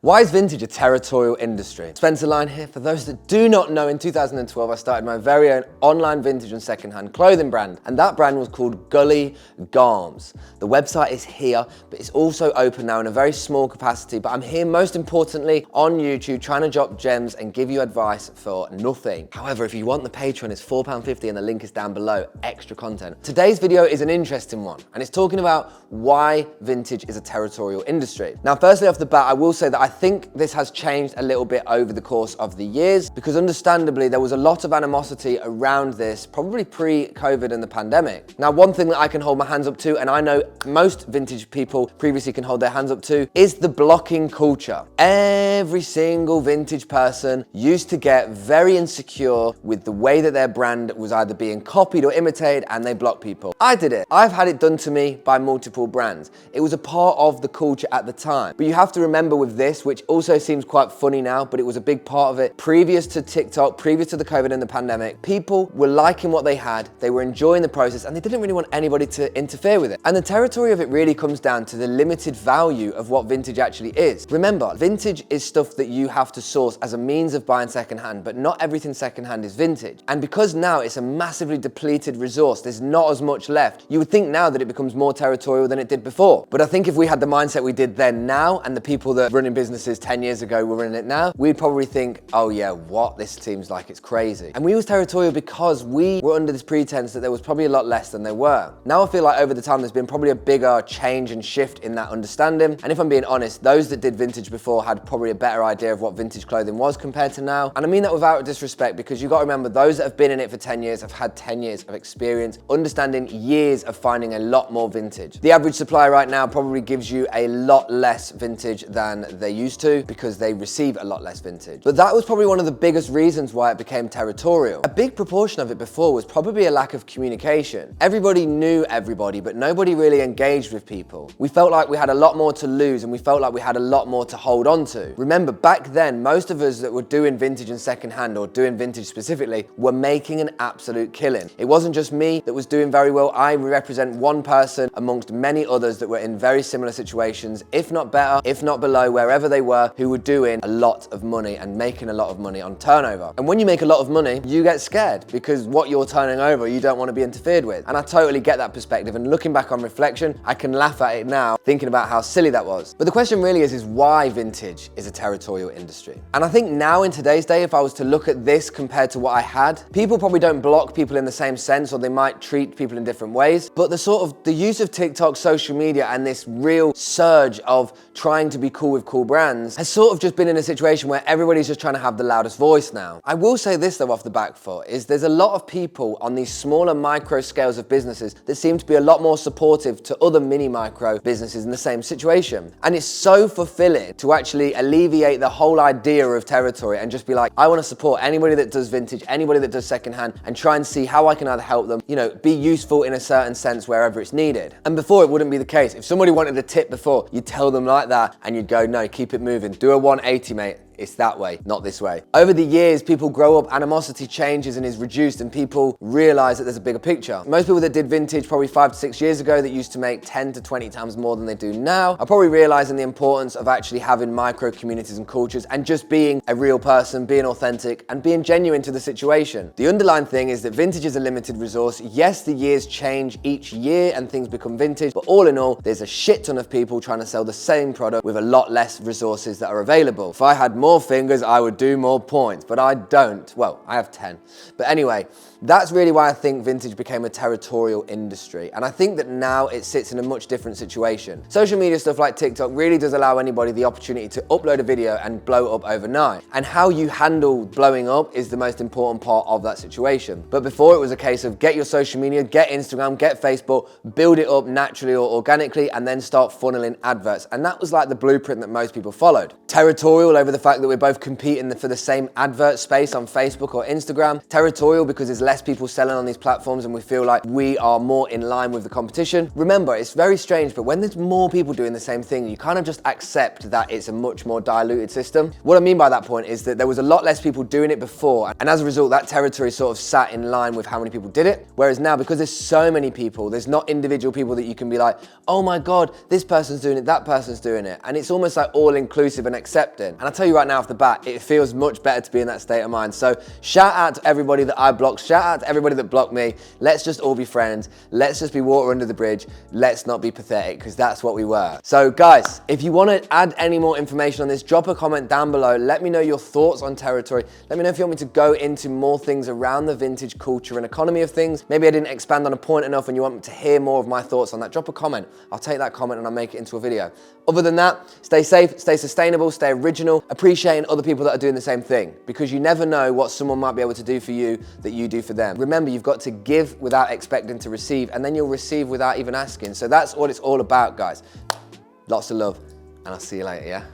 Why is vintage a territorial industry? Spencer Line here. For those that do not know, in 2012 I started my very own online vintage and secondhand clothing brand, and that brand was called Gully Garms. The website is here, but it's also open now in a very small capacity, but I'm here most importantly on YouTube trying to drop gems and give you advice for nothing. However, if you want the Patreon, it's £4.50 and the link is down below, extra content. Today's video is an interesting one, and it's talking about why vintage is a territorial industry. Now, firstly off the bat, I will say that I think this has changed a little bit over the course of the years, because understandably there was a lot of animosity around this, probably pre-COVID and the pandemic. Now, one thing that I can hold my hands up to, and I know most vintage people previously can hold their hands up to, is the blocking culture. Every single vintage person used to get very insecure with the way that their brand was either being copied or imitated, and they block people. I did it. I've had it done to me by multiple brands. It was a part of the culture at the time. But you have to remember with this, which also seems quite funny now, but it was a big part of it. Previous to TikTok, previous to the COVID and the pandemic, people were liking what they had, they were enjoying the process, and they didn't really want anybody to interfere with it. And the territory of it really comes down to the limited value of what vintage actually is. Remember, vintage is stuff that you have to source as a means of buying secondhand, but not everything secondhand is vintage. And because now it's a massively depleted resource, there's not as much left, you would think now that it becomes more territorial than it did before. But I think if we had the mindset we did then now, and the people that running businesses 10 years ago were running it now, we'd probably think, oh yeah, what? This seems like it's crazy. And we was territorial because we were under this pretense that there was probably a lot less than there were. Now I feel like over the time there's been probably a bigger change and shift in that understanding. And if I'm being honest, those that did vintage before had probably a better idea of what vintage clothing was compared to now. And I mean that without disrespect, because you got to remember, those that have been in it for 10 years have had 10 years of experience, understanding years of finding a lot more vintage. The average supplier right now probably gives you a lot less vintage than they used to, because they receive a lot less vintage. But that was probably one of the biggest reasons why it became territorial. A big proportion of it before was probably a lack of communication. Everybody knew everybody, but nobody really engaged with people. We felt like we had a lot more to lose, and we felt like we had a lot more to hold on to. Remember, back then, most of us that were doing vintage and secondhand, or doing vintage specifically, were making an absolute killing. It wasn't just me that was doing very well. I represent one person amongst many others that were in very similar situations, if not better, if not below, wherever they were, who were doing a lot of money and making a lot of money on turnover. And when you make a lot of money, you get scared, because what you're turning over, you don't want to be interfered with. And I totally get that perspective, and looking back on reflection, I can laugh at it now, thinking about how silly that was. But the question really is why vintage is a territorial industry. And I think now in today's day, if I was to look at this compared to what I had, people probably don't block people in the same sense, or they might treat people in different ways. But the use of TikTok, social media, and this real surge of trying to be cool with cool brands has sort of just been in a situation where everybody's just trying to have the loudest voice now. I will say this though off the back foot, is there's a lot of people on these smaller micro scales of businesses that seem to be a lot more supportive to other mini micro businesses in the same situation. And it's so fulfilling to actually alleviate the whole idea of territory and just be like, I want to support anybody that does vintage, anybody that does secondhand, and try and see how I can either help them, you know, be useful in a certain sense wherever it's needed. And before, it wouldn't be the case. If somebody wanted a tip before, you'd tell them like that, and you'd go, no, keep it moving. Do a 180, mate. It's that way, not this way. Over the years, people grow up, animosity changes and is reduced, and people realize that there's a bigger picture. Most people that did vintage probably 5 to 6 years ago that used to make 10 to 20 times more than they do now are probably realizing the importance of actually having micro communities and cultures, and just being a real person, being authentic, and being genuine to the situation. The underlying thing is that vintage is a limited resource. Yes, the years change each year and things become vintage, but all in all, there's a shit ton of people trying to sell the same product with a lot less resources that are available. If I had more fingers, I would do more points, but I don't. Well, I have 10. But anyway, that's really why I think vintage became a territorial industry. And I think that now it sits in a much different situation. Social media stuff like TikTok really does allow anybody the opportunity to upload a video and blow up overnight. And how you handle blowing up is the most important part of that situation. But before, it was a case of get your social media, get Instagram, get Facebook, build it up naturally or organically, and then start funneling adverts. And that was like the blueprint that most people followed. Territorial over the fact fact that we're both competing for the same advert space on Facebook or Instagram. Territorial because there's less people selling on these platforms and we feel like we are more in line with the competition. Remember, it's very strange, but when there's more people doing the same thing, you kind of just accept that it's a much more diluted system. What I mean by that point is that there was a lot less people doing it before, and as a result, that territory sort of sat in line with how many people did it. Whereas now, because there's so many people, there's not individual people that you can be like, oh my God, this person's doing it, that person's doing it. And it's almost like all inclusive and accepting. And I tell you right now off the bat, it feels much better to be in that state of mind. So shout out to everybody that I blocked, shout out to everybody that blocked me. Let's just all be friends. Let's just be water under the bridge. Let's not be pathetic, because that's what we were. So guys, if you want to add any more information on this, drop a comment down below. Let me know your thoughts on territory. Let me know if you want me to go into more things around the vintage culture and economy of things. Maybe I didn't expand on a point enough and you want me to hear more of my thoughts on that. Drop a comment. I'll take that comment and I'll make it into a video. Other than that, stay safe, stay sustainable, stay original, appreciating other people that are doing the same thing, because you never know what someone might be able to do for you that you do for them. Remember, you've got to give without expecting to receive, and then you'll receive without even asking. So that's what it's all about, guys. Lots of love, and I'll see you later, yeah?